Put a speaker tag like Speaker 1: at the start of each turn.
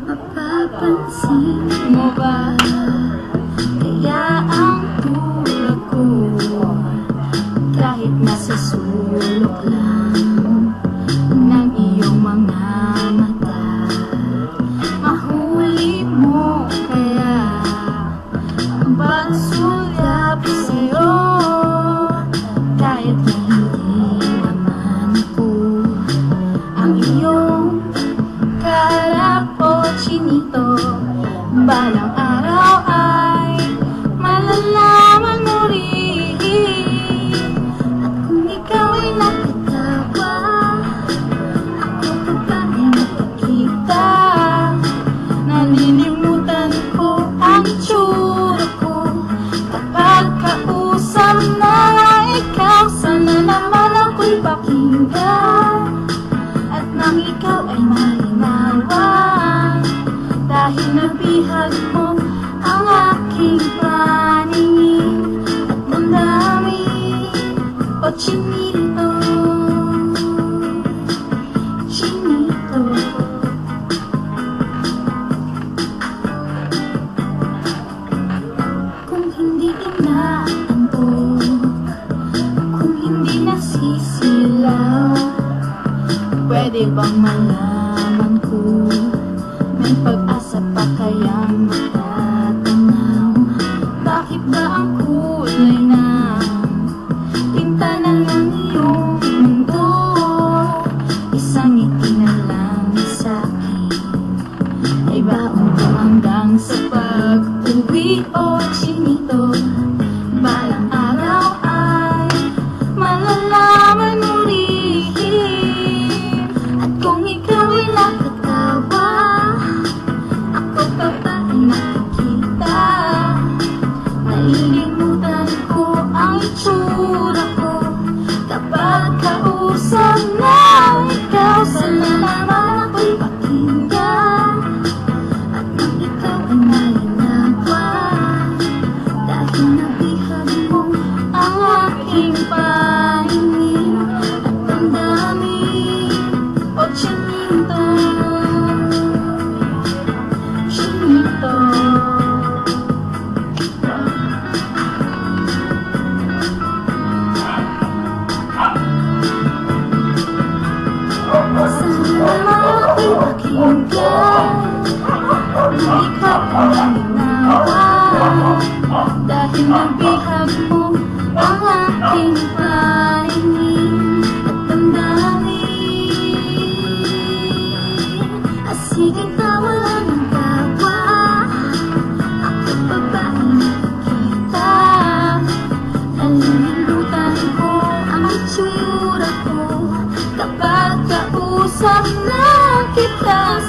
Speaker 1: Mapapansin mo ba kaya ang tulad ko, kahit nasa sulok lang ng iyong mga mata, mahuli mo kaya ang pagsulyap sa'yo, kahit na hindi naman ko ang iyong kaharap o chinito. Balang araw ay malalaman mo rin, at kung ikaw ay nakatawa, ako pa ba ay nakikita? Nalilimutan ko ang itsura ko kapag kausap na ikaw. Sana naman ako'y pakinggan at nang ikaw ay malinawan, dahil nabihag mo ang aking paningin at damdamin. O chinito, chinito, kung hindi inaantok, kung hindi nasisilaw, pwede bang malaman ko may pag-asa pa kayang matatanaw? Bakit ba ang kulay ng tinta ng iyong mundo isang ngiti na lang sa'kin ay baon ko hanggang sa pag-uwi? O chinito, balang araw ay malalaman mo rin, at kung ikaw ay nakatawa, ako pa ba ay nakikita? Nalilimutan ko ang itsura ko kapag kausap na ikaw. Sana naman ako'y pakinggan at nang ikaw ay malinawan, dahil nabihag mo ang aking paningin at damdamin. O chinito, chinito, sana naman ako'y pakinggan nang ikaw ay malinawan, dahil nabihag mo ang aking paningin at damdamin. Sige ka, wala nang tawa, ako pa ba ay nakikita? Nalilimutan ko ang itsura ko kapag kausap na kita.